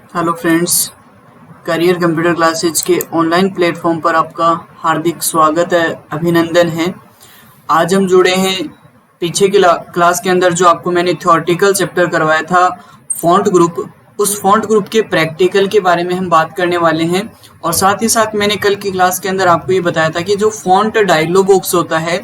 Hello friends, career computer classes के online platform पर आपका हार्दिक स्वागत है, अभिनंदन है। आज हम जुड़े हैं पीछे की क्लास के अंदर जो आपको मैंने थ्योरेटिकल चैप्टर करवाया था फॉन्ट ग्रुप, उस फॉन्ट ग्रुप के प्रैक्टिकल के बारे में हम बात करने वाले हैं। और साथ ही साथ मैंने कल की क्लास के अंदर आपको ये बताया था कि जो फॉन्ट डायलॉग बॉक्स होता है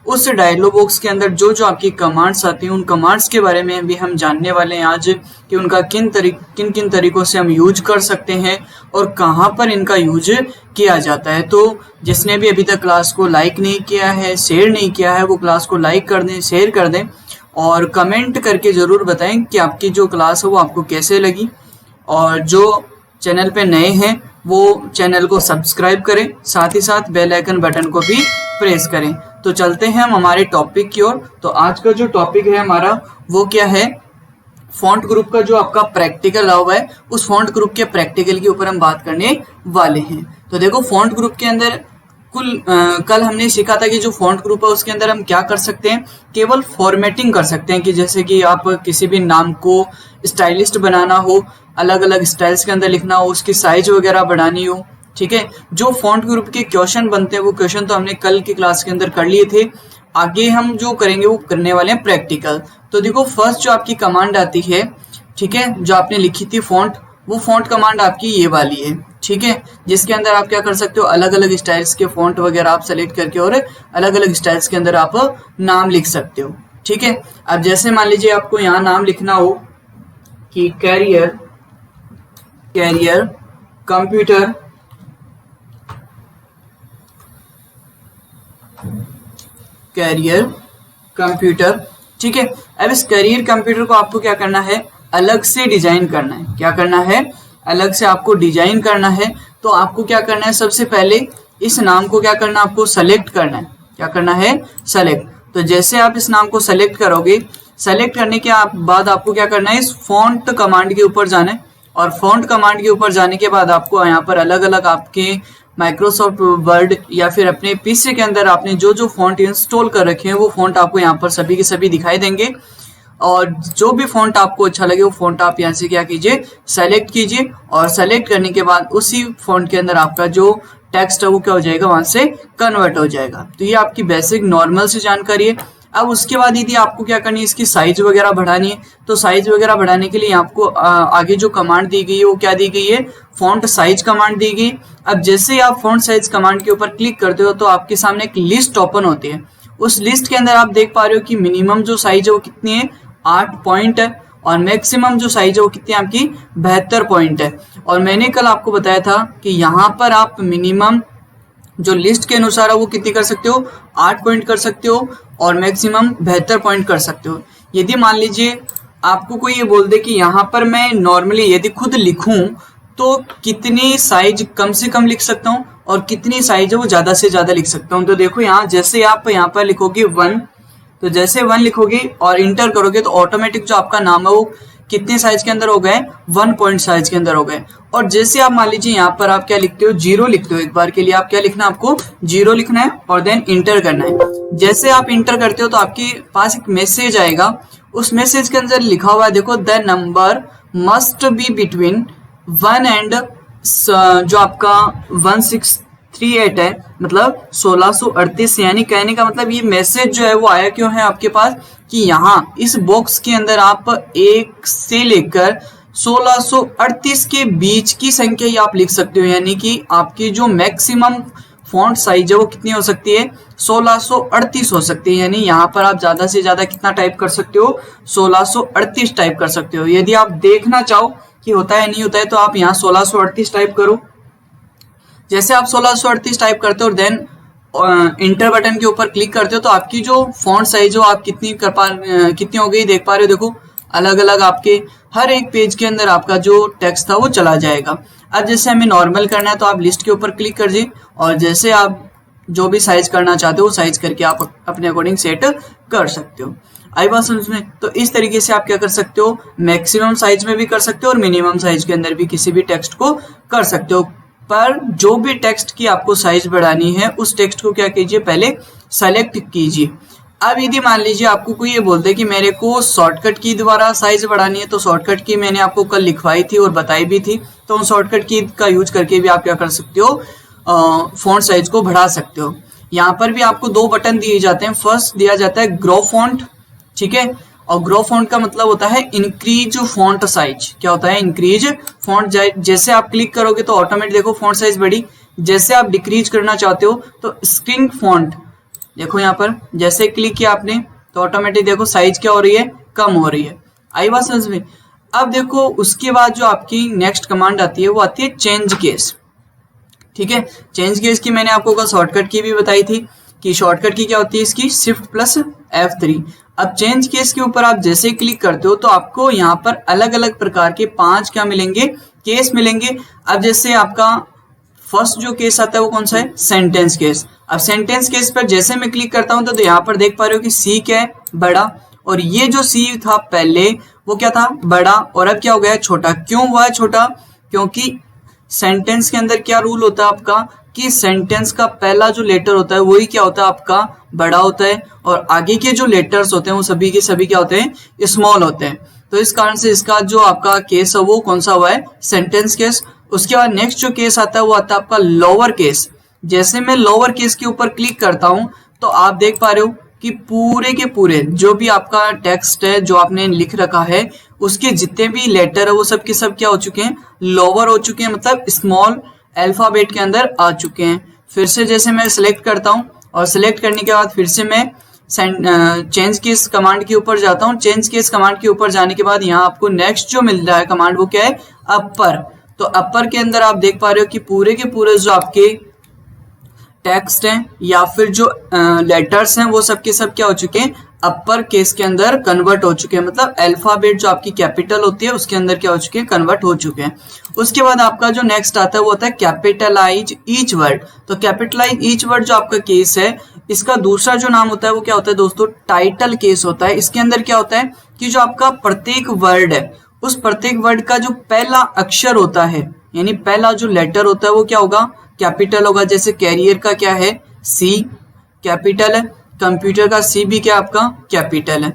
उस डायलॉग बॉक्स के अंदर जो जो आपकी कमांड्स आती हैं उन कमांड्स के बारे में भी हम जानने वाले हैं आज कि उनका किन किन तरीकों से हम यूज कर सकते हैं और कहाँ पर इनका यूज किया जाता है। तो जिसने भी अभी तक क्लास को लाइक नहीं किया है, शेयर नहीं किया है, वो क्लास को लाइक कर दें, शेयर कर दें और कमेंट करके ज़रूर बताएं कि आपकी जो क्लास है वो आपको कैसे लगी। और जो चैनल पे नए हैं वो चैनल को सब्सक्राइब करें, साथ ही साथ बेल आइकन बटन को भी प्रेस करें। तो चलते हैं हम हमारे टॉपिक की ओर। तो आज का जो टॉपिक है हमारा वो क्या है, फॉन्ट ग्रुप का जो आपका प्रैक्टिकल रहा हुआ है उस फॉन्ट ग्रुप के प्रैक्टिकल के ऊपर हम बात करने वाले हैं। तो देखो, फॉन्ट ग्रुप के अंदर कल हमने सीखा था कि जो फॉन्ट ग्रुप है उसके अंदर हम क्या कर सकते हैं, केवल फॉर्मेटिंग कर सकते हैं कि जैसे कि आप किसी भी नाम को स्टाइलिस्ट बनाना हो, अलग अलग स्टाइल्स के अंदर लिखना हो, उसकी साइज वगैरह बढ़ानी हो। ठीक है, जो फॉन्ट ग्रुप के क्वेश्चन बनते हैं वो क्वेश्चन तो हमने कल की क्लास के अंदर कर लिए थे। आगे हम जो करेंगे वो करने वाले हैं प्रैक्टिकल। तो देखो, फर्स्ट जो आपकी कमांड आती है, ठीक है, जो आपने लिखी थी फॉन्ट, वो फॉन्ट कमांड आपकी ये वाली है। ठीक है, जिसके अंदर आप क्या कर सकते हो, अलग अलग स्टाइल्स के फॉन्ट वगैरह आप सेलेक्ट करके और अलग अलग स्टाइल्स के अंदर आप नाम लिख सकते हो। ठीक है, अब जैसे मान लीजिए आपको यहाँ नाम लिखना हो कि कैरियर कंप्यूटर ठीक है। अब इस करियर कंप्यूटर को आपको क्या करना है, अलग से डिजाइन करना है। क्या करना है, अलग से आपको डिजाइन करना है। तो आपको क्या करना है, सबसे पहले इस नाम को क्या करना है, आपको सेलेक्ट करना है। क्या करना है, सेलेक्ट। तो जैसे आप इस नाम को सेलेक्ट करोगे, सेलेक्ट करने के बाद आपको क्या करना है, इस फॉन्ट कमांड के ऊपर जाना है। और फॉन्ट कमांड के ऊपर जाने के बाद आपको यहाँ पर अलग अलग आपके माइक्रोसॉफ्ट वर्ड या फिर अपने पीसी के अंदर आपने जो जो फॉन्ट इंस्टॉल कर रखे हैं वो फॉन्ट आपको यहाँ पर सभी के सभी दिखाई देंगे। और जो भी फॉन्ट आपको अच्छा लगे वो फॉन्ट आप यहाँ से क्या कीजिए, सेलेक्ट कीजिए। और सेलेक्ट करने के बाद उसी फॉन्ट के अंदर आपका जो टेक्स्ट है वो क्या हो जाएगा, वहां से कन्वर्ट हो जाएगा। तो ये आपकी बेसिक नॉर्मल सी जानकारी है। अब उसके बाद यदि आपको क्या करनी है, इसकी साइज वगैरह बढ़ानी है, तो साइज वगैरह बढ़ाने के लिए आपको आगे जो कमांड दी गई है वो क्या दी गई है, फॉन्ट साइज कमांड दी गई। अब जैसे आप फॉन्ट साइज कमांड के ऊपर क्लिक करते हो तो आपके सामने एक लिस्ट ओपन होती है। उस लिस्ट के अंदर आप देख पा रहे हो कि मिनिमम जो साइज है वो कितनी है, 8 पॉइंट है, और मैक्सिमम जो साइज है वो कितनी है, आपकी 72 पॉइंट है। और मैंने कल आपको बताया था कि यहाँ पर आप मिनिमम जो लिस्ट के अनुसार है वो कितनी कर सकते हो, 8 पॉइंट कर सकते हो, और मैक्सिमम 72 पॉइंट कर सकते हो। यदि मान लीजिए आपको कोई ये बोल दे कि यहाँ पर मैं नॉर्मली यदि खुद लिखूं तो कितनी साइज कम से कम लिख सकता हूँ और कितनी साइज है वो ज़्यादा से ज़्यादा लिख सकता हूँ। तो देखो, यहाँ जैसे आप यहाँ पर लिखोगे 1, तो जैसे 1 लिखोगे और इंटर करोगे तो ऑटोमेटिक जो आपका नाम है वो कितने साइज के अंदर हो गए, 1 पॉइंट साइज के अंदर हो गए। और जैसे आप मान लीजिए यहाँ पर आप क्या लिखते हो, 0 लिखते हो, एक बार के लिए आप क्या लिखना, आपको 0 लिखना है और देन इंटर करना है। जैसे आप इंटर करते हो तो आपके पास एक मैसेज आएगा। उस मैसेज के अंदर लिखा हुआ है, देखो, the number must be between 1 and जो आपका 1638 है, मतलब 1638। यानी कहने का मतलब ये मैसेज जो है वो आया क्यों है आपके पास, कि यहाँ इस बॉक्स के अंदर आप 1 से लेकर 1638 के बीच की संख्या ही आप लिख सकते हो। यानी कि आपकी जो मैक्सिमम फॉन्ट साइज है वो कितनी हो सकती है, 1638 हो सकती है। यानी यहाँ पर आप ज्यादा से ज्यादा कितना टाइप कर सकते हो, 1638 टाइप कर सकते हो। यदि आप देखना चाहो कि होता है नहीं होता है तो आप यहाँ 1638 टाइप करो। जैसे आप 1638 टाइप करते हो और देन इंटर बटन के ऊपर क्लिक करते हो तो आपकी जो फॉन्ट साइज हो आप कितनी हो गई, देख पा रहे हो। देखो, अलग अलग आपके हर एक पेज के अंदर आपका जो टेक्स्ट था वो चला जाएगा। अब जैसे हमें नॉर्मल करना है तो आप लिस्ट के ऊपर क्लिक कर दीजिए और जैसे आप जो भी साइज करना चाहते हो वो साइज करके आप अपने अकॉर्डिंग सेट कर सकते हो। आई बात समझ में? तो इस तरीके से आप क्या कर सकते हो, मैक्सिमम साइज में भी कर सकते हो और मिनिमम साइज के अंदर भी किसी भी टेक्स्ट को कर सकते हो। पर जो भी टेक्स्ट की आपको साइज बढ़ानी है उस टेक्स्ट को क्या कीजिए, पहले सेलेक्ट कीजिए। अब यदि मान लीजिए आपको कोई ये बोलते हैं कि मेरे को शॉर्टकट की द्वारा साइज बढ़ानी है, तो शॉर्टकट की मैंने आपको कल लिखवाई थी और बताई भी थी, तो उन शॉर्टकट की का यूज करके भी आप क्या कर सकते हो, फॉन्ट साइज को बढ़ा सकते हो। यहाँ पर भी आपको दो बटन दिए जाते हैं। फर्स्ट दिया जाता है ग्रो फॉन्ट, ठीक है, और ग्रो फॉन्ट का मतलब होता है इंक्रीज फॉन्ट साइज। क्या होता है? Increase font. जैसे आप क्लिक करोगे तो ऑटोमेटिक देखो फॉन्ट साइज बढ़ी। जैसे आप डिक्रीज करना चाहते हो तो स्क्रिंक फॉन्ट, देखो यहाँ पर जैसे क्लिक किया आपने तो ऑटोमेटिक देखो साइज क्या हो रही है, कम हो रही है। आई बात समझ में? अब देखो उसके बाद जो आपकी नेक्स्ट कमांड आती है वो आती है चेंज केस, ठीक है। चेंज केस की मैंने आपको कल शॉर्टकट की भी बताई थी कि शॉर्टकट की क्या होती है, इसकी शिफ्ट प्लस F3। अब चेंज केस के ऊपर आप जैसे क्लिक करते हो तो आपको यहाँ पर अलग अलग प्रकार के 5 क्या मिलेंगे, केस मिलेंगे। अब जैसे आपका फर्स्ट जो केस आता है वो कौन सा है, सेंटेंस केस। अब सेंटेंस केस पर जैसे मैं क्लिक करता हूं तो यहाँ पर देख पा रहे हो कि सी क्या है, बड़ा, और ये जो सी था पहले वो क्या था, बड़ा, और अब क्या हो गया है, छोटा। क्यों हुआ है छोटा? क्योंकि सेंटेंस के अंदर क्या रूल होता है आपका कि सेंटेंस का पहला जो लेटर होता है वही क्या होता है आपका, बड़ा होता है, और आगे के जो लेटर्स होते हैं वो सभी के सभी क्या होते हैं, स्मॉल होते हैं। तो इस कारण से इसका जो आपका केस है वो कौन सा हुआ है, सेंटेंस केस। उसके बाद नेक्स्ट जो केस आता है वो आता है आपका लोअर केस। जैसे मैं लोअर केस के ऊपर क्लिक करता हूं तो आप देख पा रहे हो कि पूरे के पूरे जो भी आपका टेक्स्ट है जो आपने लिख रखा है उसके जितने भी लेटर है वो सब के सब क्या हो चुके हैं, लोअर हो चुके हैं, मतलब स्मॉल अल्फाबेट के अंदर आ चुके हैं। फिर से जैसे मैं सिलेक्ट करता हूं और सिलेक्ट करने के बाद फिर से मैं चेंज केस कमांड के ऊपर जाता हूं। चेंज केस कमांड के ऊपर जाने के बाद यहाँ आपको नेक्स्ट जो मिल रहा है कमांड वो क्या है, अपर। तो अपर के अंदर आप देख पा रहे हो कि पूरे के पूरे जो आपके टेक्स्ट हैं या फिर जो लेटर्स हैं वो सब के सब क्या हो चुके हैं, अपर केस के अंदर कन्वर्ट हो चुके हैं, मतलब अल्फाबेट जो आपकी कैपिटल होती है उसके अंदर क्या हो चुके हैं, कन्वर्ट हो चुके हैं। उसके बाद आपका जो नेक्स्ट आता है वो होता है कैपिटलाइज ईच वर्ड। तो कैपिटलाइज ईच वर्ड जो आपका केस है इसका दूसरा जो नाम होता है वो क्या होता है दोस्तों, टाइटल केस होता है। इसके अंदर क्या होता है कि जो आपका प्रत्येक वर्ड है उस प्रत्येक वर्ड का जो पहला अक्षर होता है यानी पहला जो लेटर होता है वो क्या होगा, कैपिटल होगा। जैसे कैरियर का क्या है, सी कैपिटल है, कंप्यूटर का सी भी क्या आपका कैपिटल है।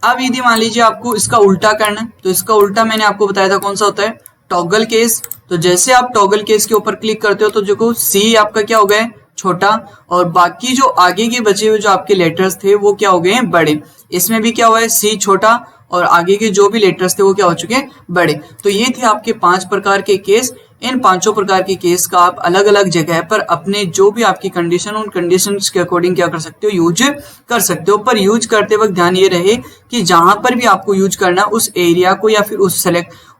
अब यदि मान लीजिए आपको इसका उल्टा करना है तो इसका उल्टा मैंने आपको बताया था कौन सा होता है, टॉगल केस। तो जैसे आप टॉगल केस के ऊपर क्लिक करते हो तो जो सी आपका क्या हो गया है, छोटा, और बाकी जो आगे के बचे हुए जो आपके लेटर्स थे वो क्या हो गए हैं, बड़े। इसमें भी क्या हुआ है, सी छोटा और आगे के जो भी लेटर्स थे वो क्या हो चुके हैं, बड़े। तो ये थे आपके 5 प्रकार के केस। इन 5 प्रकार के केस का आप अलग अलग जगह पर अपने जो भी आपकी कंडीशन उन कंडीशंस के अकॉर्डिंग क्या कर सकते हो, यूज कर सकते हो। पर यूज करते वक्त ध्यान ये रहे कि जहां पर भी आपको यूज करना उस एरिया को या फिर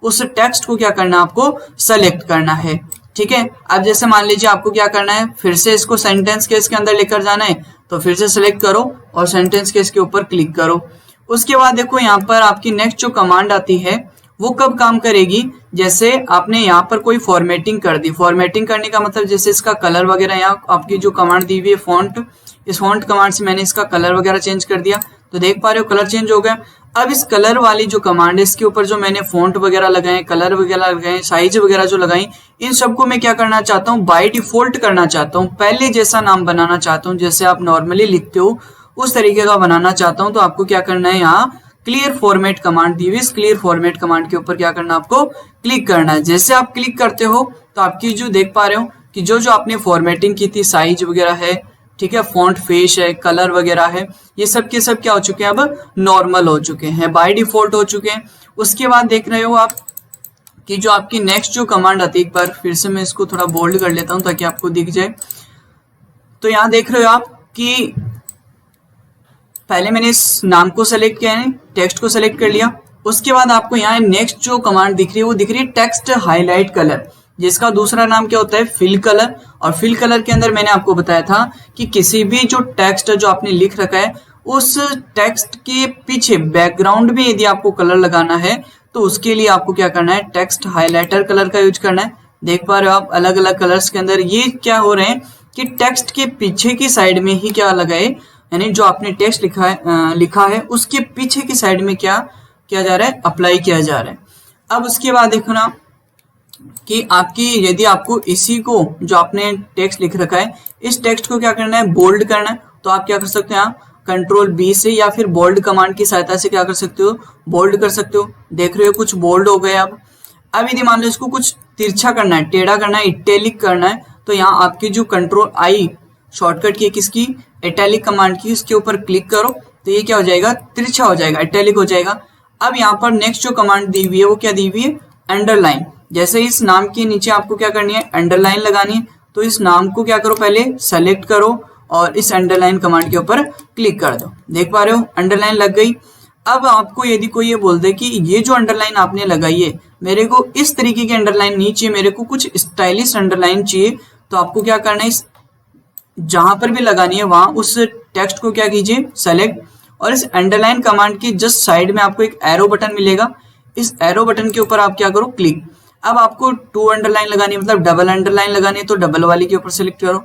उस टेक्स्ट को क्या करना, आपको सेलेक्ट करना है, ठीक है। अब जैसे मान लीजिए आपको क्या करना है, फिर से इसको सेंटेंस केस के अंदर लेकर जाना है तो फिर से सिलेक्ट करो और सेंटेंस केस के ऊपर क्लिक करो। उसके बाद देखो यहाँ पर आपकी नेक्स्ट जो कमांड आती है वो कब काम करेगी, जैसे आपने यहाँ पर कोई फॉर्मेटिंग कर दी। फॉर्मेटिंग करने का मतलब जैसे इसका कलर वगैरह, यहाँ आपकी जो कमांड दी हुई है फॉन्ट, इस फॉन्ट कमांड से मैंने इसका कलर वगैरह चेंज कर दिया तो देख पा रहे हो कलर चेंज हो गया। अब इस कलर वाली जो कमांड है इसके ऊपर जो मैंने फॉन्ट वगैरह लगाए, कलर वगैरह लगाए, साइज वगैरह जो लगाई, इन सबको मैं क्या करना चाहता हूँ, बाय डिफॉल्ट करना चाहता हूँ, पहले जैसा नाम बनाना चाहता हूँ, जैसे आप नॉर्मली लिखते हो उस तरीके का बनाना चाहता हूँ। तो आपको क्या करना है, यहाँ क्लियर फॉर्मेट कमांड दी हुई, इस क्लियर फॉर्मेट कमांड के ऊपर क्या करना, आपको क्लिक करना है। जैसे आप क्लिक करते हो तो आपकी जो देख पा रहे हो कि जो जो आपने फॉर्मेटिंग की थी, साइज वगैरह है, ठीक है, फॉन्ट फेस है, कलर वगैरह है, ये सब के सब क्या हो चुके हैं, अब नॉर्मल हो चुके हैं, बाय डिफॉल्ट हो चुके हैं। उसके बाद देख रहे हो आप कि जो आपकी नेक्स्ट जो कमांड आती है, एक बार फिर से मैं इसको थोड़ा बोल्ड कर लेता हूं ताकि आपको दिख जाए। तो यहाँ देख रहे हो आप कि पहले मैंने इस नाम को सेलेक्ट किया है, टेक्स्ट को सेलेक्ट कर लिया। उसके बाद आपको यहाँ नेक्स्ट जो कमांड दिख रही है वो दिख रही है टेक्स्ट हाईलाइट कलर, जिसका दूसरा नाम क्या होता है, फिल कलर। और फिल कलर के अंदर मैंने आपको बताया था कि किसी भी जो टेक्स्ट जो आपने लिख रखा है उस टेक्स्ट के पीछे बैकग्राउंड में यदि आपको कलर लगाना है तो उसके लिए आपको क्या करना है, टेक्स्ट हाईलाइटर कलर का यूज करना है। देख पा रहे हो आप अलग अलग कलर्स के अंदर ये क्या हो रहे हैं कि टेक्स्ट के पीछे की साइड में ही क्या लगा है, यानी जो आपने टेक्स्ट लिखा है उसके पीछे की साइड में क्या किया जा रहा है, अप्लाई किया जा रहा है। अब उसके बाद देखो ना कि आपकी यदि आपको इसी को जो आपने टेक्स्ट लिख रखा है इस टेक्स्ट को क्या करना है, बोल्ड करना है, तो आप क्या कर सकते हैं, कंट्रोल बी से या फिर बोल्ड कमांड की सहायता से क्या कर सकते हो, बोल्ड कर सकते हो। देख रहे हो कुछ बोल्ड हो गए। अब यदि मान लो इसको कुछ तिरछा करना है, टेढ़ा करना है, इटैलिक करना है, तो यहाँ आपकी जो कंट्रोल आई शॉर्टकट की किसकी, इटैलिक कमांड की, उसके ऊपर क्लिक करो तो ये क्या हो जाएगा, तिरछा हो जाएगा, इटैलिक हो जाएगा। अब यहाँ पर नेक्स्ट जो कमांड दी हुई है वो क्या दी हुई है, अंडरलाइन। जैसे इस नाम के नीचे आपको क्या करनी है, अंडरलाइन लगानी है। तो इस नाम को क्या करो, पहले सेलेक्ट करो और इस अंडरलाइन कमांड के ऊपर क्लिक कर दो। देख पा रहे हो अंडरलाइन लग गई। अब आपको यदि कोई ये बोल दे कि ये जो अंडरलाइन आपने लगाई है मेरे को इस तरीके की अंडरलाइन नहीं चाहिए, मेरे को कुछ स्टाइलिश अंडरलाइन चाहिए, तो आपको क्या करना है, इस जहां पर भी लगानी है वहां उस टेक्स्ट को क्या कीजिए, सेलेक्ट, और इस अंडरलाइन कमांड की जस्ट साइड में आपको एक एरो बटन मिलेगा, इस एरो बटन के ऊपर आप क्या करो, क्लिक। अब आपको 2 अंडरलाइन लगानी है, मतलब डबल अंडरलाइन लगानी है तो डबल वाली के ऊपर सेलेक्ट करो,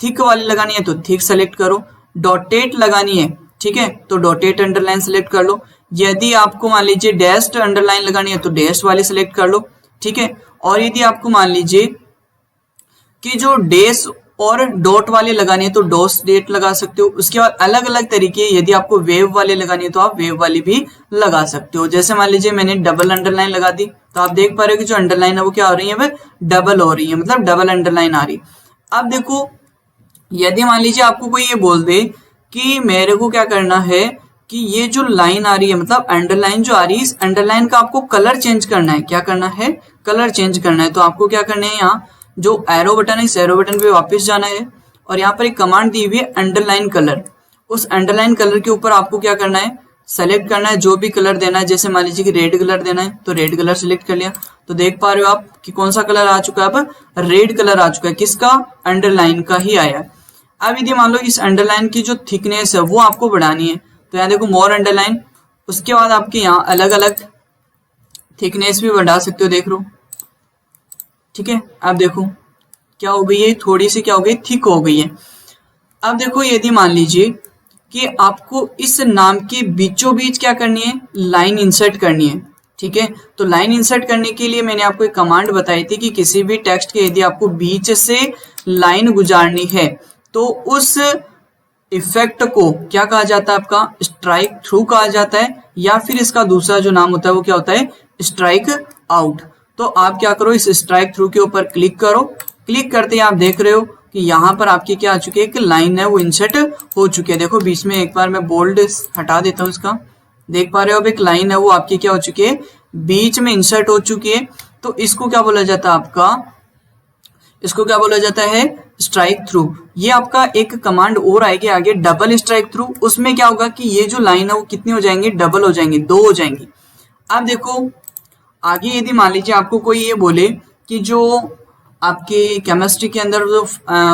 थिक वाली लगानी है तो थिक सेलेक्ट करो, डॉटेट लगानी है, ठीक है, तो डॉटेट अंडरलाइन सेलेक्ट कर लो। यदि आपको मान लीजिए डैश्ड अंडरलाइन लगानी है तो डैश वाली सेलेक्ट कर लो, ठीक है। और यदि आपको मान लीजिए कि जो डैश और डॉट वाले लगानी है तो डॉस डेट लगा सकते हो। उसके बाद अलग अलग तरीके, यदि आपको वेव वाले लगानी है तो आप वेव वाली भी लगा सकते हो। जैसे मान लीजिए मैंने डबल अंडरलाइन लगा दी तो आप देख पा रहे हो कि जो अंडरलाइन है वो क्या हो रही है, वह डबल हो रही है, मतलब डबल अंडरलाइन आ रही। अब देखो यदि मान लीजिए आपको कोई ये बोल दे कि मेरे को क्या करना है कि ये जो लाइन आ रही है, मतलब अंडरलाइन जो आ रही है, इस अंडरलाइन का आपको कलर चेंज करना है। क्या करना है, कलर चेंज करना है। तो आपको क्या करना है, यहाँ जो एरो बटन है इस एरो बटन पे वापस जाना है और यहाँ पर एक कमांड दी हुई है अंडरलाइन कलर। उस अंडरलाइन कलर के ऊपर आपको क्या करना है, सेलेक्ट करना है जो भी कलर देना है। जैसे मान लीजिए कि रेड कलर देना है तो रेड कलर सेलेक्ट कर लिया। तो देख पा रहे हो आप कि कौन सा कलर आ चुका है, अब रेड कलर आ चुका है, किसका, अंडरलाइन का ही आया। अब यदि मान लो इस अंडरलाइन की जो थिकनेस है वो आपको बढ़ानी है तो यहाँ देखो मोर अंडरलाइन, उसके बाद आपके यहाँ अलग अलग थिकनेस भी बढ़ा सकते हो, देख लो, ठीक है। अब देखो क्या हो गई है, थोड़ी सी क्या हो गई, थिक हो गई है। अब देखो यदि मान लीजिए कि आपको इस नाम के बीचों बीच क्या करनी है, लाइन इंसर्ट करनी है, ठीक है। तो लाइन इंसर्ट करने के लिए मैंने आपको एक कमांड बताई थी कि किसी भी टेक्स्ट के यदि आपको बीच से लाइन गुजारनी है तो उस इफेक्ट को क्या कहा जाता है, आपका स्ट्राइक थ्रू कहा जाता है, या फिर इसका दूसरा जो नाम होता है वो क्या होता है, स्ट्राइक आउट। तो आप क्या करो, इस स्ट्राइक थ्रू के ऊपर क्लिक करो। क्लिक करते ही आप देख रहे हो कि यहाँ पर आपकी क्या आ चुकी है, एक लाइन है वो इंसर्ट हो चुकी है। देखो बीच में एक बार मैं बोल्ड हटा देता हूँ इसका, देख पा रहे हो अब एक लाइन है वो आपकी क्या हो चुकी है, बीच में इंसर्ट हो चुकी है। तो इसको क्या बोला जाता है, आपका इसको क्या बोला जाता है, स्ट्राइक थ्रू। ये आपका एक कमांड और आएगी आगे, डबल स्ट्राइक थ्रू। उसमें क्या होगा कि ये जो लाइन है वो कितनी हो जाएंगी, डबल हो जाएंगी, 2 हो जाएंगी। अब देखो आगे यदि मान लीजिए आपको कोई ये बोले कि जो आपके केमिस्ट्री के अंदर जो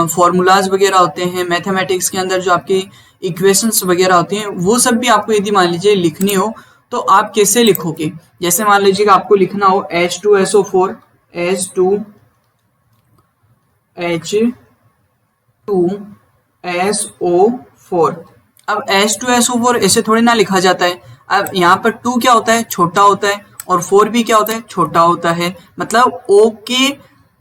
फॉर्मूलाज वगैरह होते हैं, मैथमेटिक्स के अंदर जो आपके इक्वेशंस वगैरह होती हैं, वो सब भी आपको यदि मान लीजिए लिखनी हो तो आप कैसे लिखोगे। जैसे मान लीजिए कि आपको लिखना हो H2SO4 H2SO4। अब H2SO4 ऐसे थोड़ी ना लिखा जाता है। अब यहाँ पर 2 क्या होता है, छोटा होता है, और 4 भी क्या होता है, छोटा होता है। मतलब O के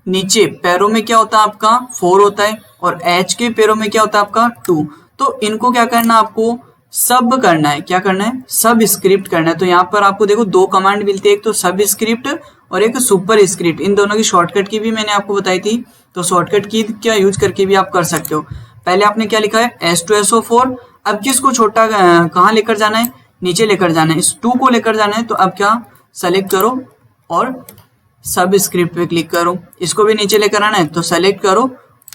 नीचे पैरों में क्या होता है आपका 4 होता है, और H के पैरों में क्या होता है आपका 2। तो इनको क्या करना, आपको सब करना है। क्या करना है, सब स्क्रिप्ट करना है। तो यहाँ पर आपको देखो 2 कमांड मिलती है, एक तो सब स्क्रिप्ट और एक सुपर स्क्रिप्ट। इन दोनों की शॉर्टकट की भी मैंने आपको बताई थी, तो शॉर्टकट की क्या यूज करके भी आप कर सकते हो। पहले आपने क्या लिखा है, H2SO4। अब किसको छोटा कहाँ लेकर जाना है, नीचे लेकर जाना है, इस 2 को लेकर जाना है। तो अब क्या, सेलेक्ट करो और सब स्क्रिप्ट पे क्लिक करो। इसको भी नीचे लेकर आना है तो सेलेक्ट करो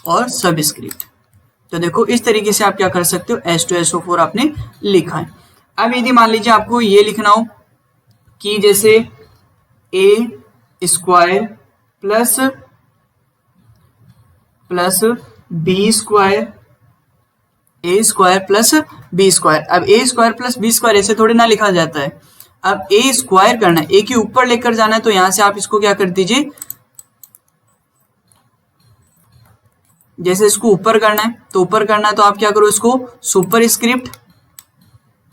और सब स्क्रिप्ट। तो देखो इस तरीके से आप क्या कर सकते हो, H2SO4 आपने लिखा है। अब यदि मान लीजिए आपको ये लिखना हो कि जैसे A² प्लस B²। अब A² प्लस B² ऐसे थोड़ी ना लिखा जाता है। अब A² करना है, A के ऊपर लेकर जाना है, तो यहां से आप इसको क्या कर दीजिए, जैसे इसको ऊपर करना है तो ऊपर करना है तो आप क्या करो, इसको सुपर स्क्रिप्ट,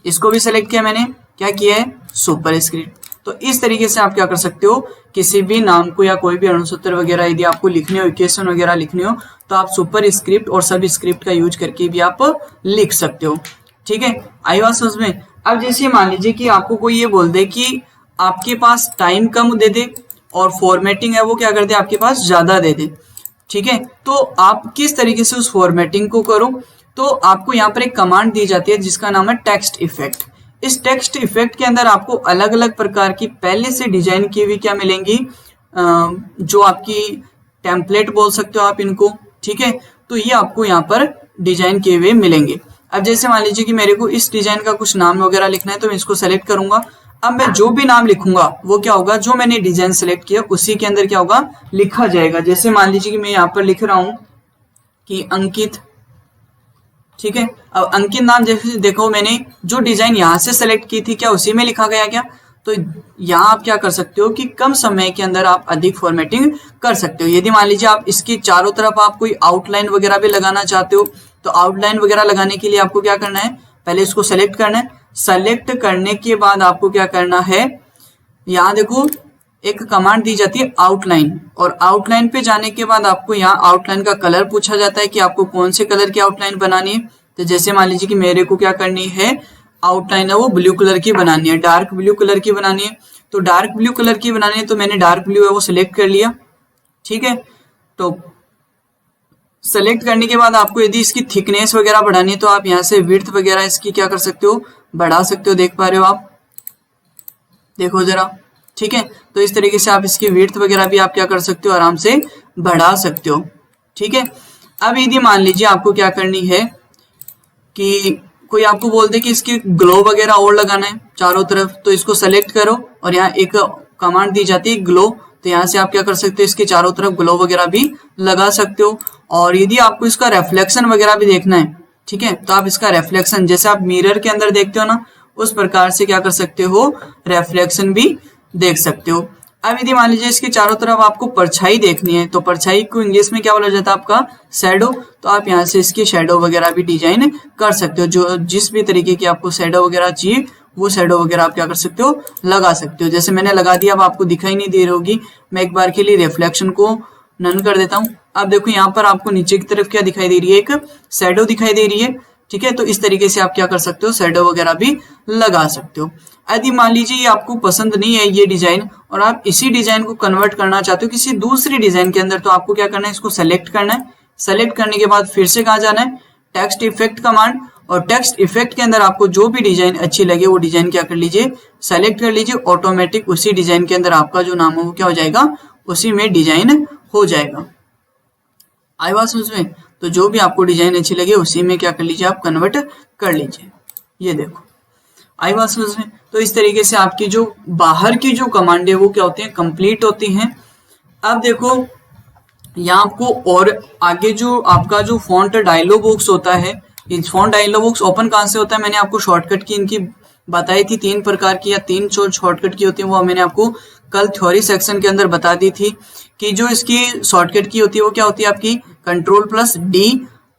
इसको भी सेलेक्ट किया मैंने, क्या किया है, सुपर स्क्रिप्ट। तो इस तरीके से आप क्या कर सकते हो, किसी भी नाम को या कोई भी अणुसूत्र वगैरह यदि आपको लिखने हो, इक्वेशन वगैरह लिखनी हो, तो आप सुपर स्क्रिप्ट और सब स्क्रिप्ट का यूज करके भी आप लिख सकते हो। ठीक है, आई बात समझ में। अब जैसे मान लीजिए कि आपको कोई ये बोल दे कि आपके पास टाइम कम दे दे और फॉर्मेटिंग है वो क्या कर दे आपके पास ज्यादा दे दे, ठीक है, तो आप किस तरीके से उस फॉर्मेटिंग को करो, तो आपको यहाँ पर एक कमांड दी जाती है जिसका नाम है टेक्स्ट इफेक्ट। इस टेक्स्ट इफेक्ट के अंदर आपको अलग अलग प्रकार की पहले से डिजाइन की हुई क्या मिलेंगी, जो आपकी टेम्पलेट बोल सकते हो आप इनको, ठीक है, तो ये आपको यहाँ पर डिजाइन किए हुए मिलेंगे। अब जैसे मान लीजिए कि मेरे को इस डिजाइन का कुछ नाम वगैरह लिखना है तो मैं इसको सेलेक्ट करूंगा। अब मैं जो भी नाम लिखूंगा वो क्या होगा, जो मैंने डिजाइन सेलेक्ट किया उसी के अंदर क्या होगा लिखा जाएगा। जैसे मान लीजिए कि मैं यहाँ पर लिख रहा हूं कि अंकित, ठीक है, अब अंकित नाम जैसे देखो मैंने जो डिजाइन यहाँ से सेलेक्ट की थी क्या उसी में लिखा गया क्या, तो यहाँ आप क्या कर सकते हो कि कम समय के अंदर आप अधिक फॉर्मेटिंग कर सकते हो। यदि मान लीजिए आप इसकी चारों तरफ आप कोई आउटलाइन वगैरह भी लगाना चाहते हो तो आउटलाइन वगैरह लगाने के लिए आपको क्या करना है, पहले इसको सेलेक्ट करना है। सेलेक्ट करने के बाद आपको क्या करना है, यहाँ देखो एक कमांड दी जाती है आउटलाइन, और आउटलाइन पे जाने के बाद आपको यहाँ आउटलाइन का कलर पूछा जाता है कि आपको कौन से कलर की आउटलाइन बनानी है। तो जैसे मान लीजिए कि मेरे को क्या करनी है, आउटलाइन है वो ब्लू कलर की बनानी है, डार्क ब्लू कलर की बनानी है। तो डार्क ब्लू कलर की बनानी है तो मैंने डार्क ब्लू है वो सिलेक्ट कर लिया, ठीक है। तो सेलेक्ट करने के बाद आपको यदि इसकी थिकनेस वगैरह बढ़ानी है तो आप यहाँ से विड्थ वगैरह इसकी क्या कर सकते हो, बढ़ा सकते हो, देख पा रहे हो आप, देखो जरा, ठीक है। तो इस तरीके से आप इसकी विड्थ वगैरह भी आप क्या कर सकते हो, आराम से बढ़ा सकते हो, ठीक है। अब यदि मान लीजिए आपको क्या करनी है कि कोई आपको बोल दे कि इसकी ग्लो वगैरह और लगाना है चारों तरफ, तो इसको सेलेक्ट करो और यहाँ एक कमांड दी जाती है ग्लो, तो यहाँ से आप क्या कर सकते हो, इसके चारों तरफ ग्लो वगैरह भी लगा सकते हो। और यदि आपको इसका रिफ्लेक्शन वगैरह भी देखना है, ठीक है, तो आप इसका रिफ्लेक्शन जैसे आप मिरर के अंदर देखते हो ना, उस प्रकार से क्या कर सकते हो, रिफ्लेक्शन भी देख सकते हो। अब यदि मान लीजिए इसके चारों तरफ आपको परछाई देखनी है, तो परछाई को इंग्लिश में क्या बोला जाता है आपका, शैडो, तो आप यहाँ से इसकी शैडो वगैरह भी डिजाइन कर सकते हो। जो जिस भी तरीके की आपको शैडो वगैरह चाहिए वो शैडो वगैरह आप क्या कर सकते हो, लगा सकते हो। जैसे मैंने लगा दिया, अब आपको दिखाई नहीं दे रही होगी, मैं एक बार के लिए रिफ्लेक्शन को नन कर देता हूँ। अब देखो यहाँ पर आपको नीचे की तरफ क्या दिखाई दे रही है, एक शैडो दिखाई दे रही है, ठीक है। तो इस तरीके से आप क्या कर सकते हो, शैडो वगैरह भी लगा सकते हो। यदि मान लीजिए ये आपको पसंद नहीं है ये डिजाइन और आप इसी डिजाइन को कन्वर्ट करना चाहते हो किसी दूसरी डिजाइन के अंदर, तो आपको क्या करना है, इसको सेलेक्ट करना है। सेलेक्ट करने के बाद फिर से कहाँ जाना है, टेक्स्ट इफेक्ट कमांड, और टेक्स्ट इफेक्ट के अंदर आपको जो भी डिजाइन अच्छी लगे वो डिजाइन क्या कर लीजिए, सेलेक्ट कर लीजिए। ऑटोमेटिक उसी डिजाइन के अंदर आपका जो नाम है वो क्या हो जाएगा, उसी में डिजाइन हो जाएगा। आई बात समझ में। तो जो भी आपको डिजाइन अच्छी लगे उसी में क्या कर लीजिए, आप कन्वर्ट कर लीजिए। ये देखो, आई बात समझ में। तो इस तरीके से आपकी जो बाहर की जो कमांड है वो क्या होती है, कंप्लीट होती हैं। अब देखो यहाँ आपको और आगे जो आपका जो फॉन्ट डायलॉग बॉक्स होता है, इस फॉन्ट डायलॉग बॉक्स ओपन कहाँ से होता है, मैंने आपको शॉर्टकट की इनकी बताई थी, 3 प्रकार की या 3 शॉर्टकट की होती है, वो मैंने आपको कल थ्योरी सेक्शन के अंदर बता दी थी कि जो इसकी शॉर्टकट की होती है वो क्या होती है आपकी Ctrl+D,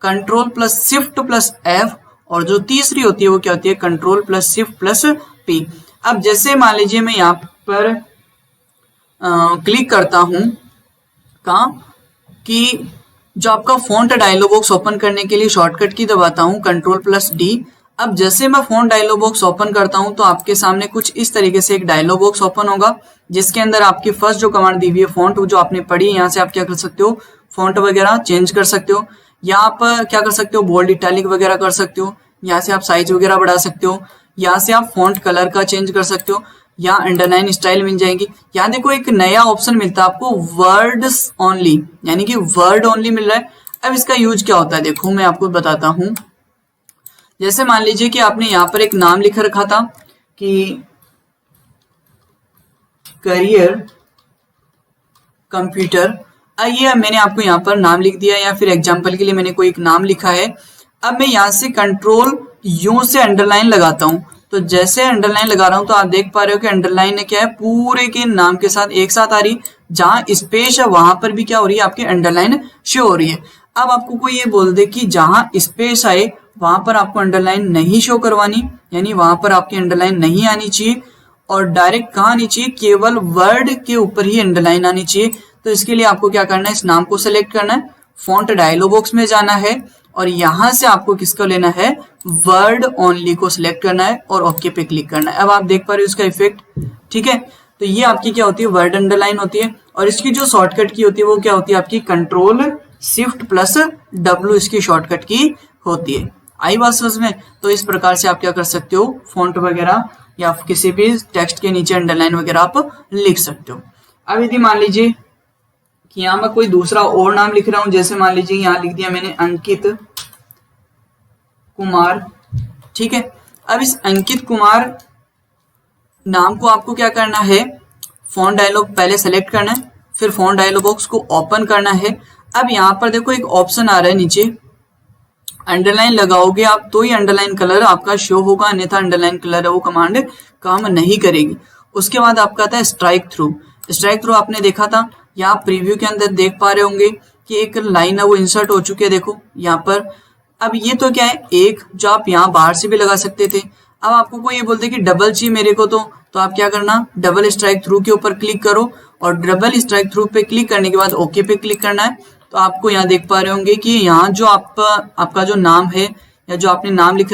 Ctrl+Shift+F, और जो तीसरी होती है वो क्या होती है Ctrl+Shift+P। अब जैसे मान लीजिए मैं यहाँ पर क्लिक करता हूँ कहाँ कि जो आपका फॉन्ट डायलॉग बॉक्स ओपन करने के लिए शॉर्टकट की दबाता हूँ Ctrl+D। अब जैसे मैं फॉन्ट डायलॉग बॉक्स ओपन करता हूँ तो आपके सामने कुछ इस तरीके से एक डायलॉग बॉक्स ओपन होगा जिसके अंदर आपकी फर्स्ट जो कमांड दी हुई है फॉन्ट जो आपने पढ़ी, यहाँ से आप क्या कर सकते हो, फॉन्ट वगैरह चेंज कर सकते हो। यहाँ पर क्या कर सकते हो, बोल्ड इटैलिक वगैरह कर सकते हो। यहाँ से आप साइज वगैरह बढ़ा सकते हो। यहाँ से आप फॉन्ट कलर का चेंज कर सकते हो। यहाँ अंडरलाइन स्टाइल मिल जाएगी। यहाँ देखो एक नया ऑप्शन मिलता है आपको वर्ड्स ओनली, यानी कि वर्ड ओनली मिल रहा है। अब इसका यूज क्या होता है देखो मैं आपको बताता हूँ। जैसे मान लीजिए कि आपने यहाँ पर एक नाम लिख रखा था कि करियर कंप्यूटर, आइए मैंने आपको यहाँ पर नाम लिख दिया या फिर एग्जाम्पल के लिए मैंने कोई एक नाम लिखा है। अब मैं यहाँ से Ctrl+U से अंडरलाइन लगाता हूँ, तो जैसे अंडरलाइन लगा रहा हूँ तो आप देख पा रहे हो कि अंडरलाइन क्या है, पूरे के नाम के साथ एक साथ आ रही। जहां स्पेस है वहां पर भी क्या हो रही है, आपकी अंडरलाइन शो हो रही है। अब आपको कोई ये बोल दे कि जहां स्पेस आए वहां पर आपको अंडरलाइन नहीं शो करवानी, यानी वहां पर आपकी अंडरलाइन नहीं आनी चाहिए, और डायरेक्ट कहाँ आनी चाहिए, केवल वर्ड के ऊपर ही अंडरलाइन आनी चाहिए। तो इसके लिए आपको क्या करना है, इस नाम को सेलेक्ट करना है, फॉन्ट डायलॉग बॉक्स में जाना है और यहाँ से आपको किसको लेना है, वर्ड ओनली को सिलेक्ट करना है और ओके पे क्लिक करना है। अब आप देख पा रहे हो इसका इफेक्ट, ठीक है। तो ये आपकी क्या होती है, वर्ड अंडरलाइन होती है। और इसकी जो शॉर्टकट की होती है वो क्या होती है आपकी, कंट्रोल शिफ्ट प्लस W इसकी शॉर्टकट की होती है। आई बात समझ में। तो इस प्रकार से आप क्या कर सकते हो, फॉन्ट वगैरह या किसी भी टेक्स्ट के नीचे अंडरलाइन वगैरह आप लिख सकते हो। अब यदि मान लीजिए कि यहाँ मैं कोई दूसरा और नाम लिख रहा हूं, जैसे मान लीजिए यहाँ लिख दिया मैंने अंकित कुमार, ठीक है। अब इस अंकित कुमार नाम को आपको क्या करना है, फॉन्ट डायलॉग पहले सेलेक्ट करना है, फिर फॉन्ट डायलॉग बॉक्स को ओपन करना है। अब यहाँ पर देखो एक ऑप्शन आ रहा है नीचे, अंडरलाइन लगाओगे आप तो ही अंडरलाइन कलर आपका शो होगा, अन्यथा अंडरलाइन कलर है वो कमांड काम नहीं करेगी। उसके बाद आपका आता है स्ट्राइक थ्रू। स्ट्राइक थ्रू आपने देखा था, यहाँ प्रीव्यू के अंदर देख पा रहे होंगे कि एक लाइन है वो इंसर्ट हो चुकी है, देखो यहाँ पर। अब ये तो क्या है, एक जो आप यहाँ बाहर से भी लगा सकते थे। अब आपको कोई ये बोलते कि डबल चाहिए मेरे को, तो आप क्या करना, डबल स्ट्राइक थ्रू के ऊपर क्लिक करो और डबल स्ट्राइक थ्रू पे क्लिक करने के बाद ओके पे क्लिक करना है। तो आपको यहाँ देख पा रहे होंगे कि यहाँ जो आपका जो नाम है या जो आपने नाम लिख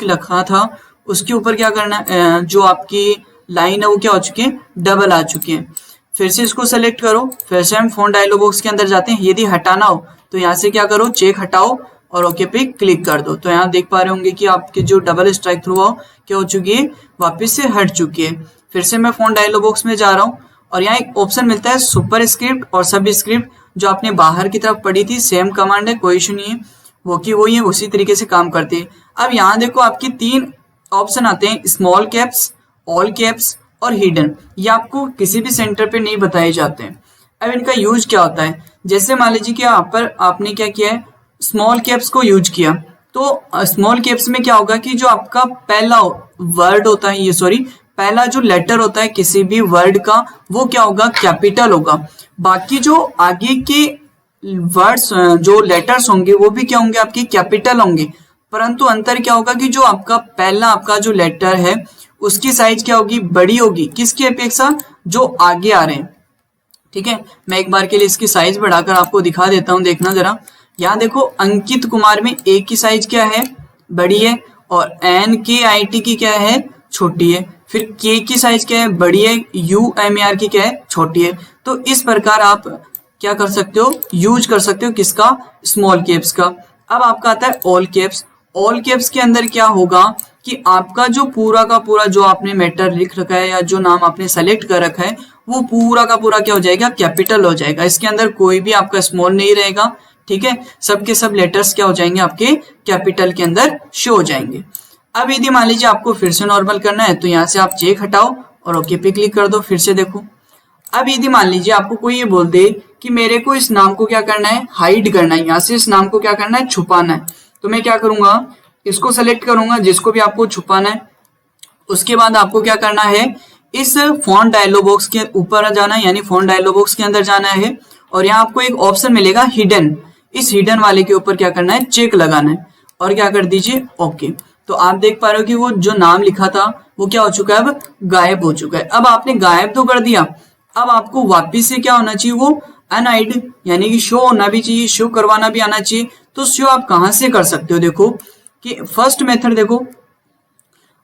रखा था उसके ऊपर क्या करना है, जो आपकी लाइन है वो क्या हो चुकी है, डबल आ चुकी है। फिर से इसको सेलेक्ट करो, फिर से हम फॉन्ट डायलॉग बॉक्स के अंदर जाते हैं। यदि हटाना हो तो यहाँ से क्या करो, चेक हटाओ और ओके पे क्लिक कर दो। तो यहाँ देख पा रहे होंगे कि आपके जो डबल स्ट्राइक थ्रू हो क्या हो चुकी है, वापस से हट चुकी है। फिर से मैं फॉन्ट डायलॉग बॉक्स में जा रहा हूँ और यहाँ एक ऑप्शन मिलता है सुपर स्क्रिप्ट और सब स्क्रिप्ट, जो आपने बाहर की तरफ पढ़ी थी, सेम कमांड है, कोई इशू नहीं है, वो की वही है, उसी तरीके से काम करती है। अब यहाँ देखो आपकी 3 ऑप्शन आते हैं, स्मॉल कैप्स, ऑल कैप्स और हिडन। ये आपको किसी भी सेंटर पे नहीं बताए जाते हैं। अब इनका यूज क्या होता है, जैसे मान लीजिए कि यहाँ पर आपने क्या किया है, स्मॉल कैप्स को यूज किया, तो स्मॉल कैप्स में क्या होगा कि जो आपका पहला वर्ड होता है, पहला जो लेटर होता है किसी भी वर्ड का वो क्या होगा, कैपिटल होगा। बाकी जो आगे के वर्ड्स जो लेटर्स होंगे वो भी क्या होंगे, आपके कैपिटल होंगे। परंतु अंतर क्या होगा कि जो आपका जो लेटर है उसकी साइज क्या होगी, बड़ी होगी, किसकी अपेक्षा, जो आगे आ रहे हैं, ठीक है। मैं एक बार के लिए इसकी साइज बढ़ाकर आपको दिखा देता हूं, देखना जरा। यहाँ देखो अंकित कुमार में ए की साइज क्या है, बड़ी है, और NKIT की क्या है, छोटी है। फिर के की साइज क्या है, बड़ी है, UMAR की क्या है, छोटी है। तो इस प्रकार आप क्या कर सकते हो, यूज कर सकते हो किसका, स्मॉल कैप्स का। अब आपका आता है ऑल कैप्स। ऑल कैप्स के अंदर क्या होगा कि आपका जो पूरा का पूरा जो आपने मैटर लिख रखा है या जो नाम आपने सेलेक्ट कर रखा है वो पूरा का पूरा क्या हो जाएगा, कैपिटल हो जाएगा। इसके अंदर कोई भी आपका स्मॉल नहीं रहेगा, ठीक है। सबके सब लेटर्स क्या हो जाएंगे, आपके कैपिटल के अंदर शो हो जाएंगे। अब यदि मान लीजिए आपको फिर से नॉर्मल करना है तो यहाँ से आप चेक हटाओ और ओके पे क्लिक कर दो, फिर से देखो। अब यदि मान लीजिए आपको कोई ये बोल दे कि मेरे को इस नाम को क्या करना है, हाइड करना है, यहाँ से इस नाम को क्या करना है, छुपाना है, तो मैं क्या करूंगा, इसको सेलेक्ट करूंगा जिसको भी आपको छुपाना है। उसके बाद आपको क्या करना है, इस फॉन्ट डायलॉग बॉक्स के ऊपर जाना है, यानी फॉन्ट डायलॉग बॉक्स के अंदर जाना है और यहाँ आपको एक ऑप्शन मिलेगा हिडन। इस हिडन वाले के ऊपर क्या करना है, चेक लगाना है और क्या कर दीजिए, ओके। तो आप देख पा रहे हो कि वो जो नाम लिखा था वो क्या हो चुका है, अब गायब हो चुका है। अब आपने गायब तो कर दिया, अब आपको वापिस से क्या होना चाहिए, वो अनहाइड यानी कि शो होना भी चाहिए, शो करवाना भी आना चाहिए। तो शो आप कहां से कर सकते हो, देखो कि फर्स्ट मेथड देखो,